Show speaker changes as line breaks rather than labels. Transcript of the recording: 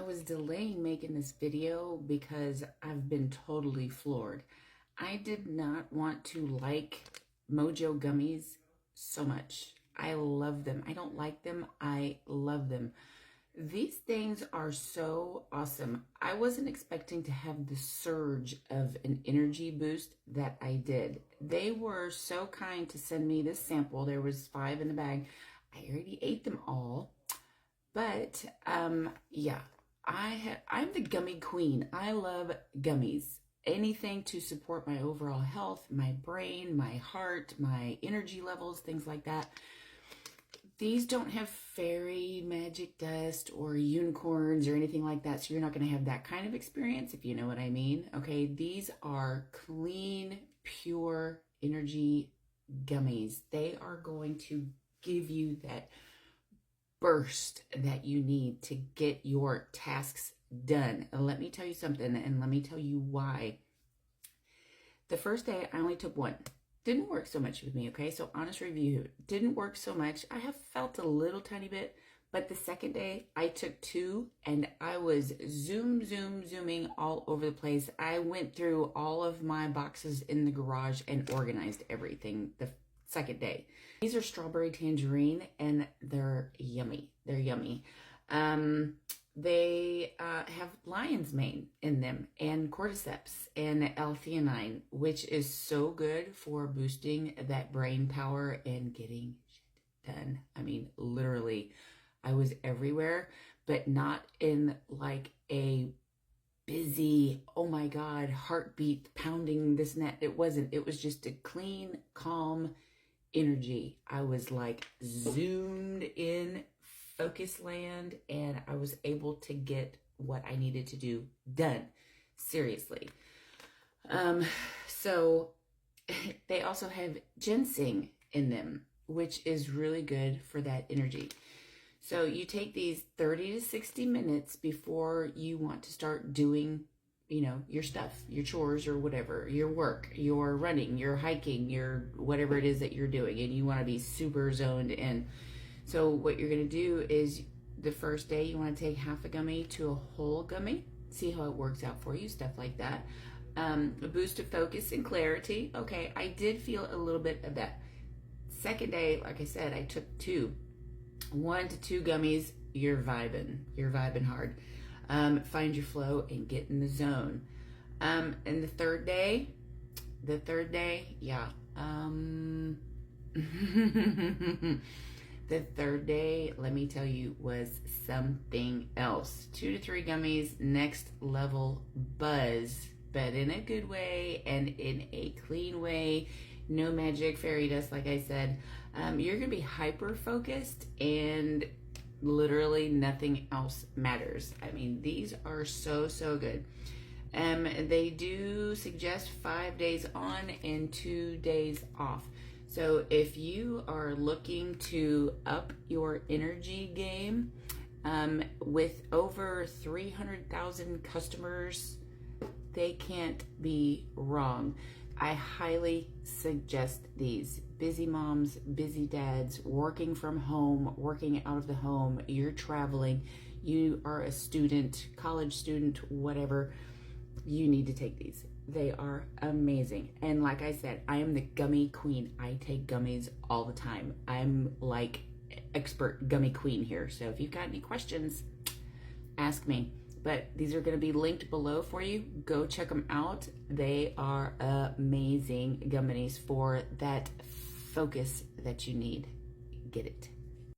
was delaying making this video because I've been totally floored. I did not want to like Mojo Gummies so much. I love them. I don't like them. I love them. These things are so awesome. I wasn't expecting to have the surge of an energy boost that I did. They were so kind to send me this sample. There was 5 in the bag. I already ate them all. But yeah, I'm the Gummy Queen. I love gummies. Anything to support my overall health, my brain, my heart, my energy levels, things like that. These don't have fairy magic dust or unicorns or anything like that, so you're not going to have that kind of experience, if you know what I mean. Okay, these are clean, pure energy gummies. They are going to give you that burst that you need to get your tasks done. And let me tell you something, and let me tell you why. The first day, I only took one. Didn't work so much with me, okay? So honest review, didn't work so much. I have felt a little tiny bit, but the second day, I took 2, and I was zooming all over the place. I went through all of my boxes in the garage and organized everything the second day. These are strawberry tangerine, and they're yummy. They're yummy. They have lion's mane in them and cordyceps and L-theanine, which is so good for boosting that brain power and getting shit done. I mean, literally, I was everywhere, but not in like a busy, oh my God, heartbeat pounding this and that. It wasn't. It was just a clean, calm energy. I was like zoomed in focus land, and I was able to get what I needed to do done. Seriously. So they also have ginseng in them, which is really good for that energy. So you take these 30 to 60 minutes before you want to start doing, you know, your stuff, your chores or whatever, your work, your running, your hiking, your whatever it is that you're doing, and you want to be super zoned in. So what you're going to do is the first day you want to take half a gummy to a whole gummy, see how it works out for you, stuff like that. A boost of focus and clarity. Okay, I did feel a little bit of that. Second day, like I said, I took 2. 1 to 2 gummies, you're vibing hard. Find your flow and get in the zone. And the third day, yeah. The third day, let me tell you, was something else. 2 to 3 gummies, next level buzz, but in a good way and in a clean way. No magic fairy dust, like I said. You're going to be hyper focused, and literally nothing else matters. I mean, these are so good. They do suggest 5 days on and 2 days off. So if you are looking to up your energy game, with over 300,000 customers, they can't be wrong. I highly suggest these. Busy moms, busy dads, working from home, working out of the home, you're traveling, you are a student, college student, whatever, you need to take these. They are amazing. And like I said, I am the Gummy Queen. I take gummies all the time. I'm like expert Gummy Queen here. So if you've got any questions, ask me. But these are going to be linked below for you. Go check them out. They are amazing gummies for that focus that you need. Get it.